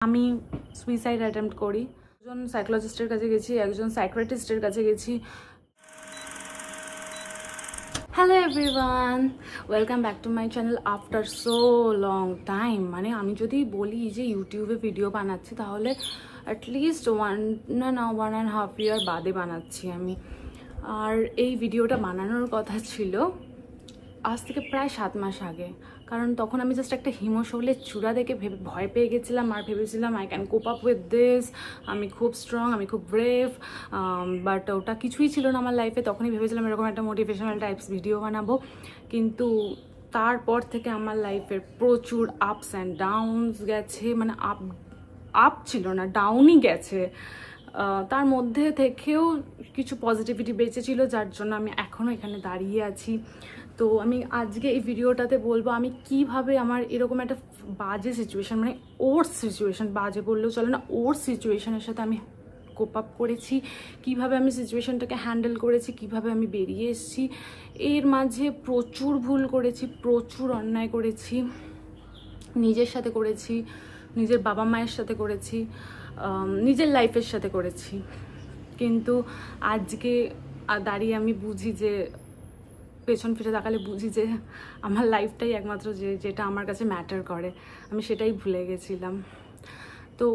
আমি suicide attempt করি। একজন সাইকোলজিস্টের কাছে গেছি, একজন সাইকিয়াট্রিস্টের কাছে গেছি। Hello everyone, welcome back to my channel after so long time. মানে আমি যদি বলি যে ইউটিউবে ভিডিও বানাচ্ছি তাহলে অ্যাটলিস্ট 1.5 ইয়ার বাদে বানাচ্ছি আমি। আর এই ভিডিওটা বানানোর কথা ছিল আজ থেকে প্রায় 7 মাস আগে, কারণ তখন আমি জাস্ট একটা হিমশৈলের চূড়া দেখে ভয় পেয়ে গেছিলাম আর ভেবেছিলাম I can cope up with this, আমি খুব স্ট্রং, আমি খুব ব্রেভ। বাট ওটা কিছুই ছিল না আমার লাইফে। তখনই ভেবেছিলাম এরকম একটা মোটিভেশনাল টাইপস ভিডিও বানাবো, কিন্তু তারপর থেকে আমার লাইফের প্রচুর আপস অ্যান্ড ডাউনস গেছে। মানে আপ ছিল না, ডাউনই গেছে। তার মধ্যে থেকেও কিছু পজিটিভিটি বেঁচে ছিল, যার জন্য আমি এখনও এখানে দাঁড়িয়ে আছি। তো আমি আজকে এই ভিডিওটাতে বলবো আমি কিভাবে আমার এরকম একটা বাজে সিচুয়েশান, মানে ওর সিচুয়েশান, বাজে বললেও চলে না, ওর সিচুয়েশানের সাথে আমি কোপ আপ করেছি, কিভাবে আমি সিচুয়েশানটাকে হ্যান্ডেল করেছি, কিভাবে আমি বেরিয়ে এসেছি। এর মাঝে প্রচুর ভুল করেছি, প্রচুর অন্যায় করেছি, নিজের সাথে করেছি, নিজের বাবা মায়ের সাথে করেছি, নিজের লাইফের সাথে করেছি। কিন্তু আজকে দাঁড়িয়ে আমি বুঝি যে, পেছন ফিরে তাকালে বুঝি যে আমার লাইফটাই একমাত্র যেটা আমার কাছে ম্যাটার করে, আমি সেটাই ভুলে গেছিলাম। তো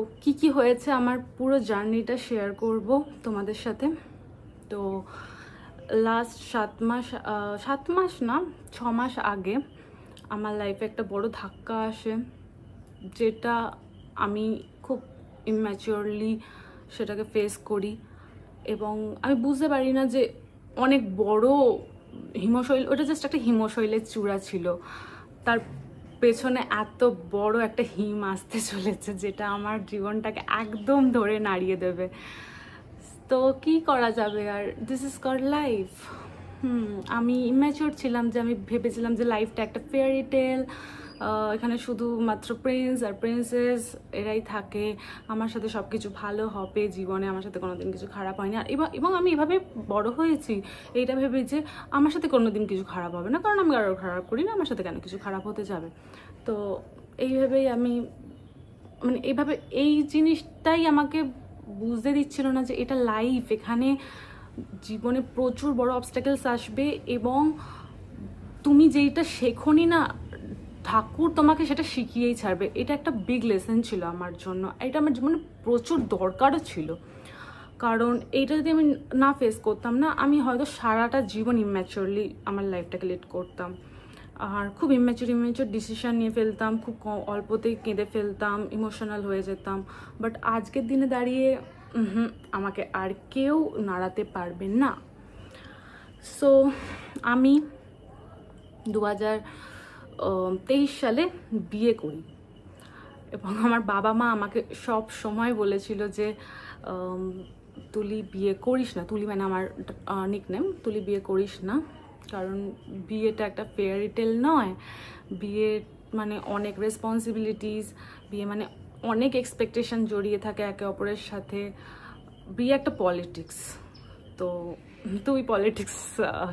কি হয়েছে আমার পুরো জার্নিটা শেয়ার করব তোমাদের সাথে। তো লাস্ট 7 মাস না 6 মাস আগে আমার লাইফে একটা বড় ধাক্কা আসে, যেটা আমি খুব ইম্যাচিওরলি সেটাকে ফেস করি এবং আমি বুঝতে পারি না যে অনেক বড় হিমশৈল, ওটা জাস্ট একটা হিমশৈলের চূড়া ছিল, তার পেছনে এত বড় একটা হিম আসতে চলেছে যেটা আমার জীবনটাকে একদম ধরে নাড়িয়ে দেবে। তো কি করা যাবে, আর দিস ইজ কল্ড লাইফ। আমি ইম্যাচিওর ছিলাম, যে আমি ভেবেছিলাম যে লাইফটা একটা ফেয়ারি টেল, এখানে শুধুমাত্র প্রিন্স আর প্রিন্সেস এরাই থাকে, আমার সাথে সব কিছু ভালো হবে জীবনে, আমার সাথে কোনোদিন কিছু খারাপ হয়নি। আর এবং আমি এভাবে বড় হয়েছি, এইটা ভেবে যে আমার সাথে কোনোদিন কিছু খারাপ হবে না, কারণ আমি কারোর খারাপ করি না, আমার সাথে কেন কিছু খারাপ হতে যাবে। তো এইভাবেই আমি, মানে এইভাবে এই জিনিসটাই আমাকে বুঝতে দিচ্ছিল না যে এটা লাইফ, এখানে জীবনে প্রচুর বড় অবস্ট্যাকলস আসবে এবং তুমি যেইটা শেখোনি না, ঠাকুর তোমাকে সেটা শিখিয়েই ছাড়বে। এটা একটা বিগ লেসন ছিল আমার জন্য, এটা আমার জীবনে প্রচুর দরকারও ছিল, কারণ এইটা যদি আমি না ফেস করতাম না, আমি হয়তো সারাটা জীবন ইম্যাচিওরলি আমার লাইফটাকে লিড করতাম, আর খুব ইম্যাচিওর ডিসিশন নিয়ে ফেলতাম, খুব অল্পতেই কেঁদে ফেলতাম, ইমোশনাল হয়ে যেতাম। বাট আজকের দিনে দাঁড়িয়ে আমাকে আর কেউ নাড়াতে পারবে না। সো আমি 2023 সালে বিয়ে করি এবং আমার বাবা মা আমাকে সব সময় বলেছিল যে তুলি বিয়ে করিস না, তুলি মানে আমার নিকনেম, তুলি বিয়ে করিস না, কারণ বিয়েটা একটা ফেয়ারি টেল নয়, বিয়ে মানে অনেক রেসপন্সিবিলিটিস, বিয়ে মানে অনেক এক্সপেকটেশন জড়িয়ে থাকে একে অপরের সাথে, বিয়ে একটা পলিটিক্স, তো তুই পলিটিক্স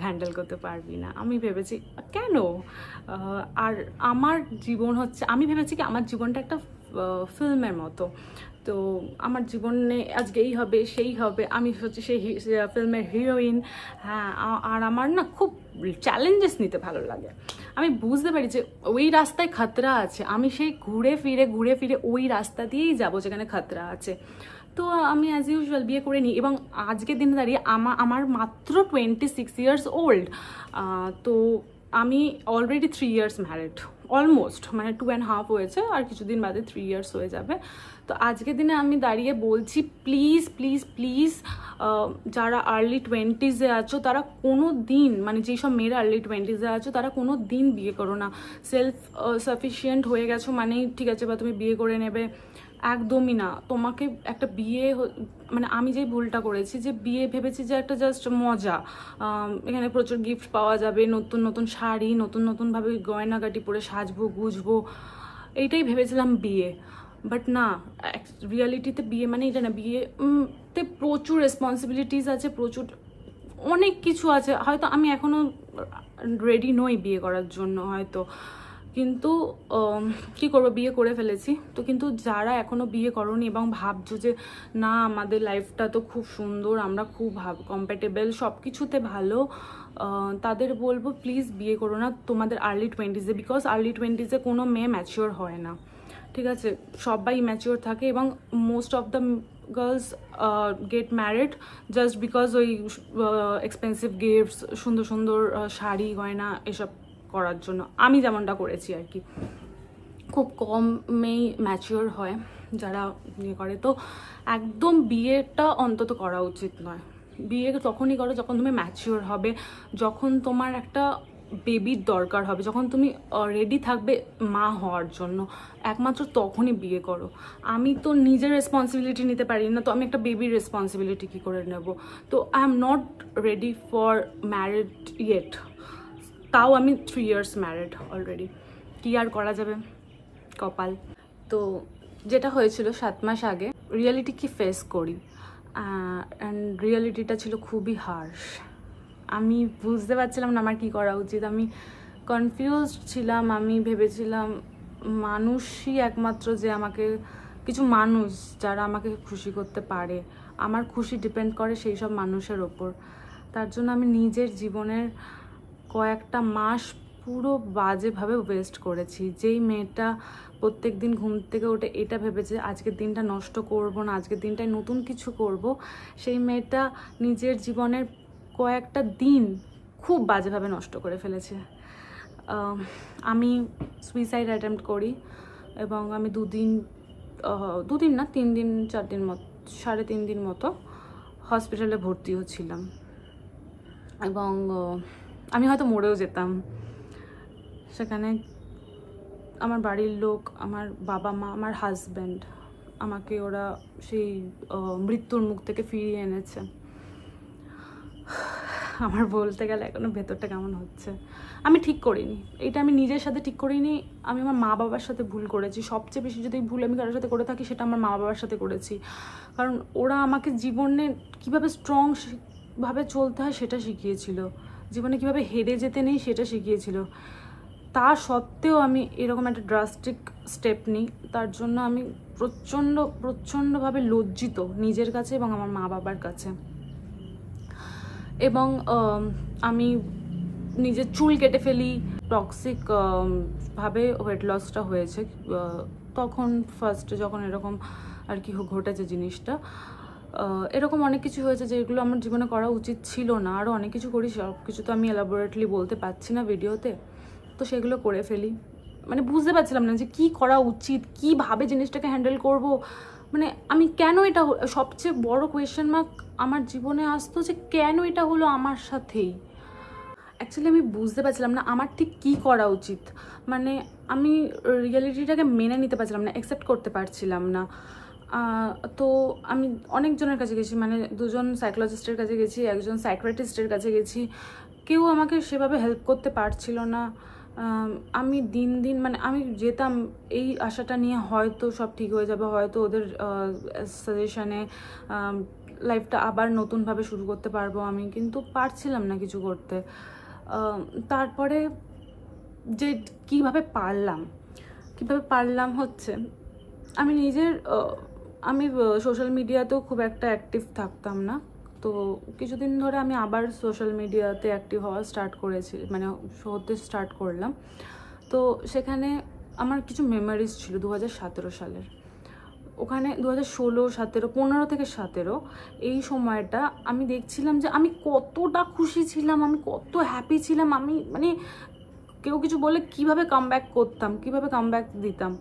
হ্যান্ডেল করতে পারবি না। আমি ভেবেছি কেন, আর আমার জীবন হচ্ছে, আমি ভেবেছি কি আমার জীবনটা একটা ফিল্মের মতো, তো আমার জীবনে আজকে এই হবে সেই হবে, আমি হচ্ছে সেই ফিল্মের হিরোইন। হ্যাঁ, আর আমার না খুব চ্যালেঞ্জেস নিতে ভালো লাগে। আমি বুঝতে পারি যে ওই রাস্তায় খাতরা আছে, আমি সেই ঘুরে ফিরে ওই রাস্তা দিয়েই যাবো যেখানে খাতরা আছে। তো আমি অ্যাজ ইউজুয়াল বিয়ে করে নিই এবং আজকের দিনে দাঁড়িয়ে আমার মাত্র 26 ইয়ার্স ওল্ড। তো আমি অলরেডি 3 ইয়ার্স ম্যারিড, অলমোস্ট, মানে 2.5 হয়েছে, আর কিছুদিন বাদে 3 ইয়ার্স হয়ে যাবে। তো আজকের দিনে আমি দাঁড়িয়ে বলছি প্লিজ প্লিজ প্লিজ, যারা আর্লি 20s-এ আছো তারা কোনো দিন, মানে যেসব মেয়েরা আর্লি 20s-এ আছো তারা কোনো দিন বিয়ে করো না। সেলফ সাফিসিয়েন্ট হয়ে গেছো মানেই ঠিক আছে বা তুমি বিয়ে করে নেবে, একদমই না। তোমাকে একটা বিয়ে, মানে আমি যেই ভুলটা করেছি যে বিয়ে ভেবেছি যে একটা জাস্ট মজা, এখানে প্রচুর গিফট পাওয়া যাবে, নতুন নতুন শাড়ি, নতুনভাবে গয়নাগাটি পরে সাজবো গুজবো, এইটাই ভেবেছিলাম বিয়ে। বাট না, রিয়ালিটিতে বিয়ে মানে এটা না, বিয়েতে প্রচুর রেসপন্সিবিলিটিস আছে, প্রচুর অনেক কিছু আছে। হয়তো আমি এখনও রেডি নই বিয়ে করার জন্য হয়তো, কিন্তু কি করব, বিয়ে করে ফেলেছি। তো কিন্তু যারা এখনও বিয়ে করনি এবং ভাবছো যে না আমাদের লাইফটা তো খুব সুন্দর, আমরা খুব কম্প্যাটেবল, সব কিছুতে ভালো, তাদের বলবো প্লিজ বিয়ে করো না তোমাদের আর্লি 20s-এ, বিকজ আর্লি 20s-এ কোনো মেয়ে ম্যাচিওর হয় না, ঠিক আছে? সবাই ম্যাচিওর থাকে এবং most of the girls get married just because ওই এক্সপেন্সিভ গিফটস, সুন্দর সুন্দর শাড়ি গয়না এসব করার জন্য। আমি যেমনটা করেছি আর কি, খুব কম মেয়েই ম্যাচিওর হয় যারা বিয়ে করে। তো একদম বিয়েটা অন্তত করা উচিত নয়। বিয়ে তখনই করো যখন তুমি ম্যাচিওর হবে, যখন তোমার একটা বেবির দরকার হবে, যখন তুমি রেডি থাকবে মা হওয়ার জন্য, একমাত্র তখনই বিয়ে করো। আমি তো নিজের রেসপন্সিবিলিটি নিতে পারি না, তো আমি একটা বেবির রেসপন্সিবিলিটি কী করে নেব? তো I am not ready for married yet. তাও আমি 3 years ম্যারিড অলরেডি, কী আর করা যাবে, কপাল। তো যেটা হয়েছিল 7 মাস আগে, রিয়ালিটি কি ফেস করি, অ্যান্ড রিয়ালিটিটা ছিল খুবই হার্শ। আমি বুঝতে পারছিলাম না আমার কী করা উচিত, আমি কনফিউজড ছিলাম। আমি ভেবেছিলাম মানুষই একমাত্র যে আমাকে, কিছু মানুষ যারা আমাকে খুশি করতে পারে, আমার খুশি ডিপেন্ড করে সেই সব মানুষের ওপর। তার জন্য আমি নিজের জীবনের কয়েকটা মাস পুরো বাজেভাবে ওয়েস্ট করেছি। যেই মেয়েটা প্রত্যেক দিন ঘুম থেকে উঠে এটা ভেবেছে আজকের দিনটা নষ্ট করব না, আজকের দিনটায় নতুন কিছু করব, সেই মেয়েটা নিজের জীবনের কয়েকটা দিন খুব বাজেভাবে নষ্ট করে ফেলেছে। আমি সুইসাইড অ্যাটেম্প্ট করি এবং আমি দুদিন না 3 দিন 4 দিন মতো, 3.5 দিন মতো হসপিটালে ভর্তিও ছিলাম। এবং আমি হয়তো মরেও যেতাম সেখানে। আমার বাড়ির লোক, আমার বাবা মা, আমার হাজব্যান্ড, আমাকে ওরা সেই মৃত্যুর মুখ থেকে ফিরিয়ে এনেছে। আমার বলতে গেলে এখনো ভেতরটা কেমন হচ্ছে। আমি ঠিক করিনি এটা, আমি নিজের সাথে ঠিক করিনি, আমি আমার মা বাবার সাথে ভুল করেছি। সবচেয়ে বেশি যদি ভুল আমি কারোর সাথে করে থাকি সেটা আমার মা বাবার সাথে করেছি, কারণ ওরা আমাকে জীবনে কীভাবে স্ট্রং ভাবে চলতে হয় সেটা শিখিয়েছিল, জীবনে কীভাবে হেরে যেতে নেই সেটা শিখিয়েছিল। তা সত্ত্বেও আমি এরকম একটা ড্রাস্টিক স্টেপ নিই, তার জন্য আমি প্রচণ্ডভাবে লজ্জিত নিজের কাছে এবং আমার মা বাবার কাছে। এবং আমি নিজের চুল কেটে ফেলি, টক্সিক ভাবে ওয়েট লসটা হয়েছে তখন ফার্স্টে যখন এরকম আর কি ঘটেছে জিনিসটা। এরকম অনেক কিছু হয়েছে যেগুলো আমার জীবনে করা উচিত ছিল না, আরও অনেক কিছু করি, সব কিছু তো আমি এলাবোরেটলি বলতে পারছি না ভিডিওতে, তো সেগুলো করে ফেলি। মানে বুঝতে পারছিলাম না যে কী করা উচিত, কীভাবে জিনিসটাকে হ্যান্ডেল করব। মানে আমি কেন এটা, সবচেয়ে বড় কোয়েশ্চেন মার্ক আমার জীবনে আসতো যে কেন এটা হলো আমার সাথেই। অ্যাকচুয়ালি আমি বুঝতে পারছিলাম না আমার ঠিক কী করা উচিত। মানে আমি রিয়েলিটিটাকে মেনে নিতে পারছিলাম না, অ্যাকসেপ্ট করতে পারছিলাম না। তো আমি অনেকজনের কাছে গেছি, মানে 2জন সাইকোলজিস্টের কাছে গেছি, একজন সাইকিয়াট্রিস্টের কাছে গেছি, কেউ আমাকে সেভাবে হেল্প করতে পারছিল না। আমি দিন দিন মানে আমি যেতাম এই আশাটা নিয়ে হয়তো সব ঠিক হয়ে যাবে, হয়তো ওদের সাজেশনে লাইফটা আবার নতুনভাবে শুরু করতে পারবো আমি, কিন্তু পারছিলাম না কিছু করতে। তারপরে যে কিভাবে পারলাম হচ্ছে, আমি নিজের আমি সোশ্যাল মিডিয়াতেও খুব একটা অ্যাক্টিভ থাকতাম না, তো কিছুদিন ধরে আমি আবার সোশ্যাল মিডিয়াতে অ্যাক্টিভ হওয়া হতে স্টার্ট করলাম। তো সেখানে আমার কিছু মেমোরিজ ছিল 2017 সালের, ওখানে 2016, 17, 15 থেকে 17 এই সময়টা আমি দেখছিলাম যে আমি কতটা খুশি ছিলাম, আমি কত হ্যাপি ছিলাম। আমি মানে কেউ কিছু বলে কিভাবে কামব্যাক করতাম, কিভাবে কামব্যাক দিতাম,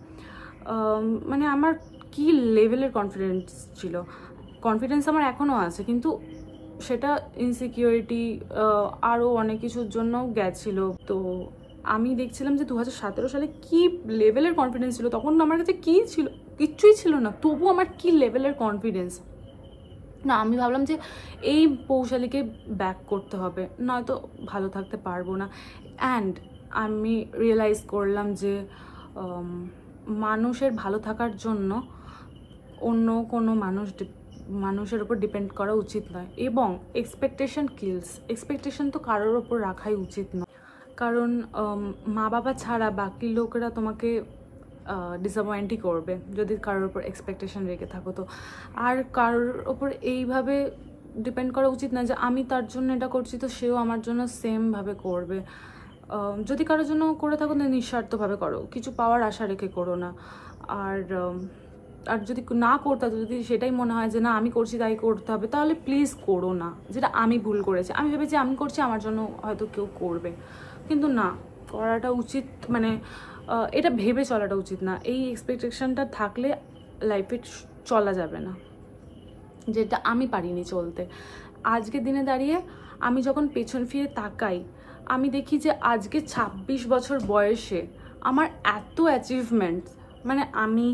মানে আমার কি লেভেলের কনফিডেন্স ছিল। কনফিডেন্স আমার এখনও আছে, কিন্তু সেটা ইনসিকিউরিটি আরও অনেক কিছুর জন্য গেছিলো। তো আমি দেখছিলাম যে 2017 সালে কি লেভেলের কনফিডেন্স ছিল, তখন আমার কাছে কী ছিল, কিচ্ছুই ছিল না, তবু আমার কি লেভেলের কনফিডেন্স না। আমি ভাবলাম যে এই পৌশালীকে ব্যাক করতে হবে, নয়তো ভালো থাকতে পারবো না। অ্যান্ড আমি রিয়েলাইজ করলাম যে মানুষের ভালো থাকার জন্য অন্য কোনো মানুষের ওপর ডিপেন্ড করা উচিত নয়, এবং এক্সপেকটেশন কিলস। এক্সপেকটেশন তো কারোর ওপর রাখাই উচিত নয়। কারণ মা বাবা ছাড়া বাকি লোকেরা তোমাকে ডিসঅ্যাপয়েন্টই করবে যদি কারোর ওপর এক্সপেকটেশন রেখে থাকো। তো আর কারোর ওপর এইভাবে ডিপেন্ড করা উচিত না যে আমি তার জন্য এটা করছি তো সেও আমার জন্য সেমভাবে করবে। যদি কারোর জন্য করে থাকো তো নিঃস্বার্থভাবে করো, কিছু পাওয়ার আশা রেখে করো না। আর আর যদি না করতে, যদি সেটাই মনে হয় যে না আমি করছি তাই করতে হবে, তাহলে প্লিজ করো না। যেটা আমি ভুল করেছি, আমি ভেবেছি আমি করছি আমার জন্য হয়তো কেউ করবে, কিন্তু না, করাটা উচিত মানে এটা ভেবে চলাটা উচিত না। এই এক্সপেকটেশনটা থাকলে লাইফে চলা যাবে না, যেটা আমি পারিনি চলতে। আজকের দিনে দাঁড়িয়ে আমি যখন পেছন ফিরে তাকাই, আমি দেখি যে আজকে 26 বছর বয়সে আমার এত অ্যাচিভমেন্ট, মানে আমি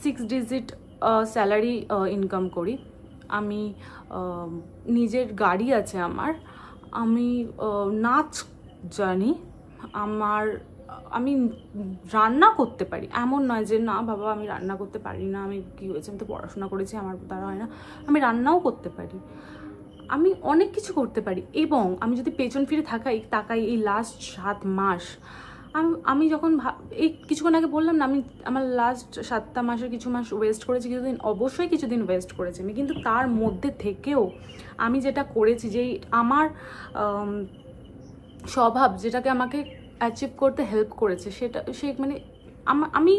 6 ডিজিট স্যালারি ইনকাম করি, আমি নিজের গাড়ি আছে আমার, আমি নাচ জানি, আমি রান্না করতে পারি। এমন নয় যে না বাবা আমি রান্না করতে পারি না, আমি কী হয়েছে, আমি তো পড়াশোনা করেছি আমার দ্বারা হয় না, আমি রান্নাও করতে পারি, আমি অনেক কিছু করতে পারি। এবং আমি যদি পেছন ফিরে তাকাই এই লাস্ট 7 মাস, আমি যখন এই কিছুক্ষণ আগে বললাম না আমি আমার লাস্ট 7টা মাসের কিছু মাস ওয়েস্ট করেছি, কিছুদিন অবশ্যই কিছুদিন ওয়েস্ট করেছি আমি, কিন্তু তার মধ্যে থেকেও আমি যেটা করেছি, যেই আমার স্বভাব যেটাকে আমাকে অ্যাচিভ করতে হেল্প করেছে, মানে আমি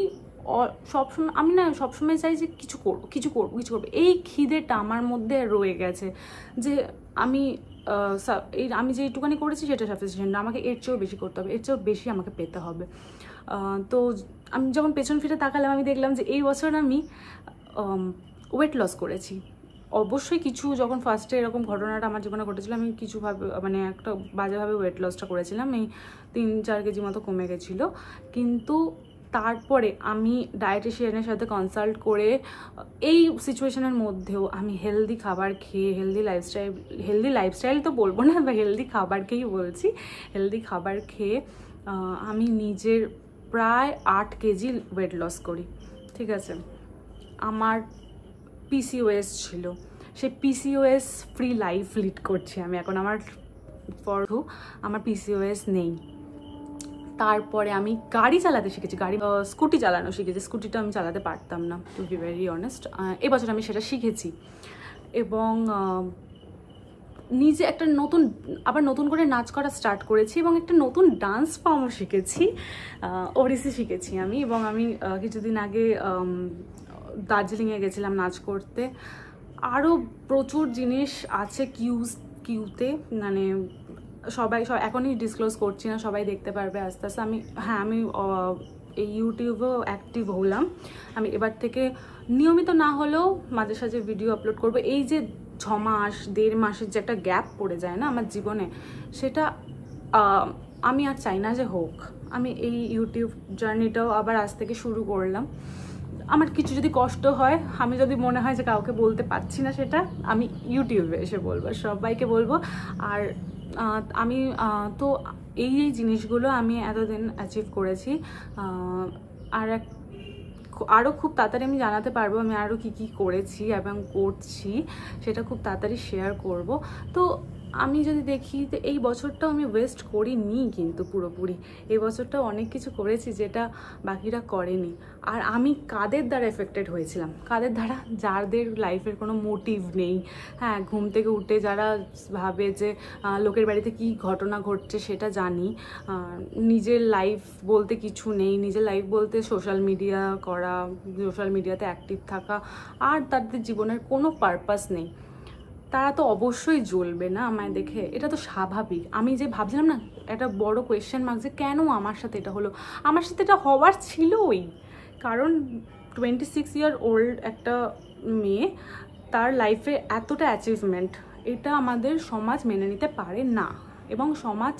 সবসময় চাই যে কিছু করবো। এই খিদেটা আমার মধ্যে রয়ে গেছে যে আমি যেইটুকানি করেছি সেটা সাফিসিয়েন্ট না, আমাকে এর চেয়েও বেশি করতে হবে, এর চেয়েও বেশি আমাকে পেতে হবে। তো আমি যখন পেছন ফিরে তাকালাম, আমি দেখলাম যে এই বছর আমি ওয়েট লস করেছি। অবশ্যই কিছু যখন ফার্স্টে এরকম ঘটনাটা আমার জীবনে ঘটেছিল, আমি কিছুভাবে মানে একটা বাজেভাবে ওয়েট লসটা করেছিলাম, এই 3-4 কেজি মতো কমে গেছিলো। কিন্তু তারপরে আমি ডায়েটিশিয়ানের সাথে কনসাল্ট করে এই সিচুয়েশনের মধ্যেও আমি হেলদি খাবার খেয়ে, হেলদি লাইফস্টাইল তো বলবো না, বা হেলদি খাবারকেই বলছি, হেলদি খাবার খেয়ে আমি নিজের প্রায় 8 কেজি ওয়েট লস করি। ঠিক আছে, আমার পিসিওএস ছিল, সেই পিসিওএস ফ্রি লাইফ লিড করছি আমি এখন। আমার পিসিওএস নেই। তারপরে আমি গাড়ি চালাতে শিখেছি, স্কুটি চালানো শিখেছি। স্কুটিটা আমি চালাতে পারতাম না, টু বি ভেরি অনেস্ট। এবছর আমি সেটা শিখেছি এবং নিজে একটা নতুন করে নাচ করা স্টার্ট করেছি এবং একটা নতুন ডান্স ফর্মও শিখেছি, ওড়িশি শিখেছি আমি। এবং আমি কিছুদিন আগে দার্জিলিংয়ে গেছিলাম নাচ করতে। আরও প্রচুর জিনিস আছে কিউতে, মানে সবাই এখনই ডিসক্লোজ করছি না, সবাই দেখতে পারবে আস্তে আস্তে। আমি এই ইউটিউবেও অ্যাক্টিভ হলাম। আমি এবার থেকে নিয়মিত না হলেও মাঝে সাঝে ভিডিও আপলোড করবো। এই যে 6 মাস 1.5 মাসের যে একটা গ্যাপ পড়ে যায় না আমার জীবনে, সেটা আমি আর চাই না যে হোক। আমি এই ইউটিউব জার্নিটাও আবার আজ থেকে শুরু করলাম। আমার কিছু যদি কষ্ট হয়, আমি যদি মনে হয় যে কাউকে বলতে পারছি না, সেটা আমি ইউটিউবে এসে বলবো, সবাইকে বলবো। আর আমি তো এই জিনিসগুলো আমি এতদিন অ্যাচিভ করেছি। আরও খুব তাড়াতাড়ি আমি জানাতে পারবো আমি আরও কী করেছি এবং করছি, সেটা খুব তাড়াতাড়ি শেয়ার করব। তো আমি যদি দেখি যে এই বছরটাও আমি ওয়েস্ট করিনি, কিন্তু পুরোপুরি এই বছরটাও অনেক কিছু করেছি যেটা বাকিরা করেনি। আর আমি কাদের দ্বারা এফেক্টেড হয়েছিলাম, যাদের লাইফের কোনো মোটিভ নেই। হ্যাঁ, ঘুম থেকে উঠে যারা ভাবে যে লোকের বাড়িতে কি ঘটনা ঘটছে সেটা জানি, নিজের লাইফ বলতে কিছু নেই, নিজের লাইফ বলতে সোশ্যাল মিডিয়া করা, সোশ্যাল মিডিয়াতে অ্যাক্টিভ থাকা, আর তাদের জীবনের কোনো পারপাস নেই, তারা তো অবশ্যই জ্বলবে না আমায় দেখে। এটা তো স্বাভাবিক। আমি যে ভাবছিলাম না, একটা বড় কোয়েশ্চেন মার্ক যে কেন আমার সাথে এটা হলো, আমার সাথে এটা হওয়ার ছিলই। কারণ 26 ইয়ার ওল্ড একটা মেয়ে, তার লাইফে এতটা অ্যাচিভমেন্ট, এটা আমাদের সমাজ মেনে নিতে পারে না, এবং সমাজ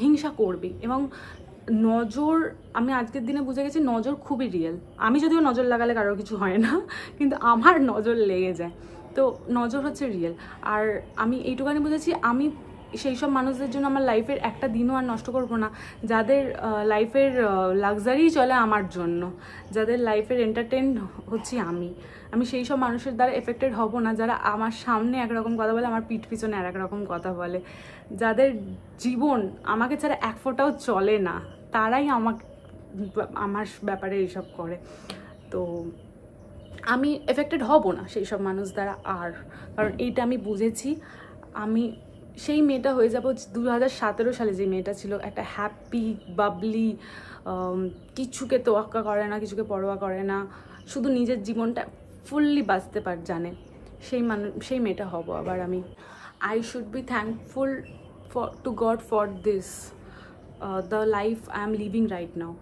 হিংসা করবে। এবং নজর, আমি আজকের দিনে বুঝে গেছি নজর খুবই রিয়েল। আমি যদিও নজর লাগালে কারোর কিছু হয় না, কিন্তু আমার নজর লেগে যায়। তো নজর হচ্ছে রিয়েল। আর আমি এইটুখানি বুঝেছি, আমি সেই সব মানুষদের জন্য আমার লাইফের একটা দিনও আর নষ্ট করবো না, যাদের লাইফের লাক্সারি চলে আমার জন্য, যাদের লাইফের এন্টারটেইন হচ্ছি আমি সেই সব মানুষের দ্বারা এফেক্টেড হব না যারা আমার সামনে একরকম কথা বলে, আমার পিঠ পিছনে আর একরকম কথা বলে, যাদের জীবন আমাকে ছাড়া এক ফোঁটাও চলে না, তারাই আমার ব্যাপারে এইসব করে। তো আমি এফেক্টেড হব না সেই সব মানুষ দ্বারা আর, কারণ এইটা আমি বুঝেছি। আমি সেই মেয়েটা হয়ে যাবো 2017 সালে যে মেয়েটা ছিল, একটা হ্যাপি বাবলি, কিছুকে তোয়াক্কা করে না, কিছুকে পরোয়া করে না, শুধু নিজের জীবনটা ফুললি বাঁচতে জানে, সেই মেয়েটা হব আবার আমি। I should be thankful to God for this the life I am living right now.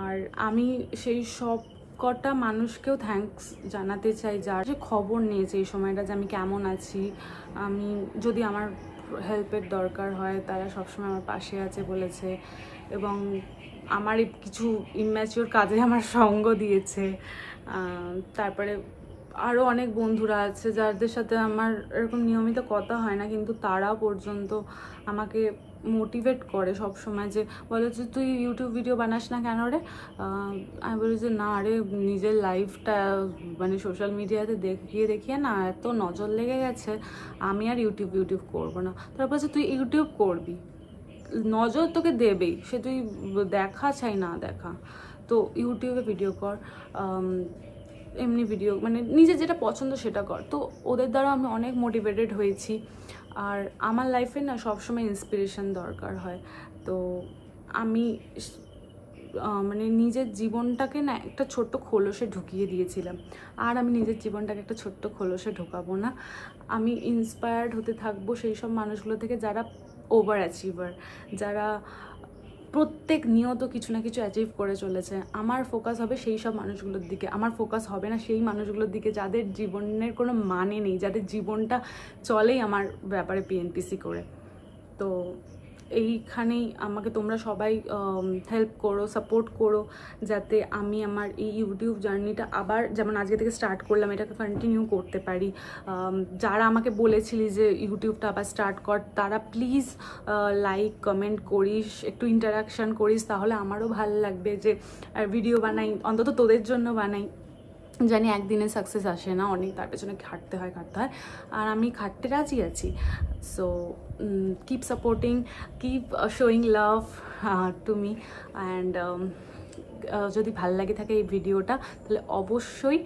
আর আমি সেই সব কটা মানুষকেও থ্যাঙ্কস জানাতে চাই যার যে খবর নিয়েছে এই সময়টা যে আমি কেমন আছি, আমি যদি আমার হেল্পের দরকার হয় তারা সবসময় আমার পাশে আছে বলেছে, এবং আমার কিছু ইম্যাচিওর কাজে আমার সঙ্গ দিয়েছে। তারপরে আরও অনেক বন্ধুরা আছে যাদের সাথে আমার এরকম নিয়মিত কথা হয় না, কিন্তু তারা পর্যন্ত আমাকে মোটিভেট করে সব সময়, যে বলে যে তুই ইউটিউব ভিডিও বানাস না কেন রে। আমি বলি যে না রে, নিজের লাইফটা মানে সোশ্যাল মিডিয়াতে দেখিয়ে না এত নজর লেগে গেছে, আমি আর ইউটিউব করবো না। তারপর যে তুই ইউটিউব করবি, নজর তোকে দেবেই, সে তুই দেখা চাই না দেখা, তো ইউটিউবে ভিডিও কর, এমনি ভিডিও মানে নিজের যেটা পছন্দ সেটা কর। তো ওদের দ্বারা আমি অনেক মোটিভেটেড হয়েছি। আর আমার লাইফে না সবসময় ইন্সপিরেশন দরকার হয়, তো আমি মানে নিজের জীবনটাকে না একটা ছোট্ট খোলসে ঢুকিয়ে দিয়েছিলাম, আর আমি নিজের জীবনটাকে একটা ছোট্ট খোলসে ঢোকাবো না। আমি ইন্সপায়ার্ড হতে থাকবো সেই সব মানুষগুলো থেকে যারা ওভার অ্যাচিভার, যারা প্রত্যেক নিয়ত কিছু না কিছু অ্যাচিভ করে চলেছে। আমার ফোকাস হবে সেই সব মানুষগুলোর দিকে, আমার ফোকাস হবে না সেই মানুষগুলোর দিকে যাদের জীবনের কোনো মানে নেই, যাদের জীবনটা চলেই আমার ব্যাপারে পিএনপিসি করে। তো এইখানেই আমাকে তোমরা সবাই হেল্প করো, সাপোর্ট করো, যাতে আমি আমার এই ইউটিউব জার্নিটা আবার যেমন আজকে থেকে স্টার্ট করলাম এটাকে কন্টিনিউ করতে পারি। যারা আমাকে বলেছিলি যে ইউটিউবটা আবার স্টার্ট কর, তারা প্লিজ লাইক কমেন্ট করিস, একটু ইন্টারাকশান করিস, তাহলে আমারও ভালো লাগবে যে ভিডিও বানাই, অন্তত তোদের জন্য বানাই। জানি একদিনে সাকসেস আসে না, অনেক তার পেছনে খাটতে হয়, আর আমি খাটতে রাজি আছি। So keep supporting, keep showing love to me, and যদি ভাল লাগে থাকে এই ভিডিওটা তাহলে অবশ্যই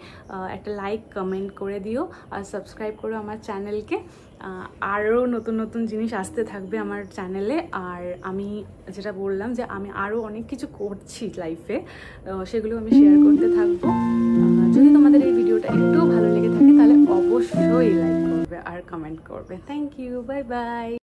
একটা লাইক কমেন্ট করে দিও, আর সাবস্ক্রাইব করো আমার চ্যানেলকে। আরও নতুন নতুন জিনিস আসতে থাকবে আমার চ্যানেলে। আর আমি যেটা বললাম যে আমি আরও অনেক কিছু করছি লাইফে, সেগুলো আমি শেয়ার করতে থাকবো। যদি তোমাদের এই ভিডিওটা একটু ভালো লেগে থাকে তাহলে অবশ্যই লাইক করবে আর কমেন্ট করবে। Thank you, bye by.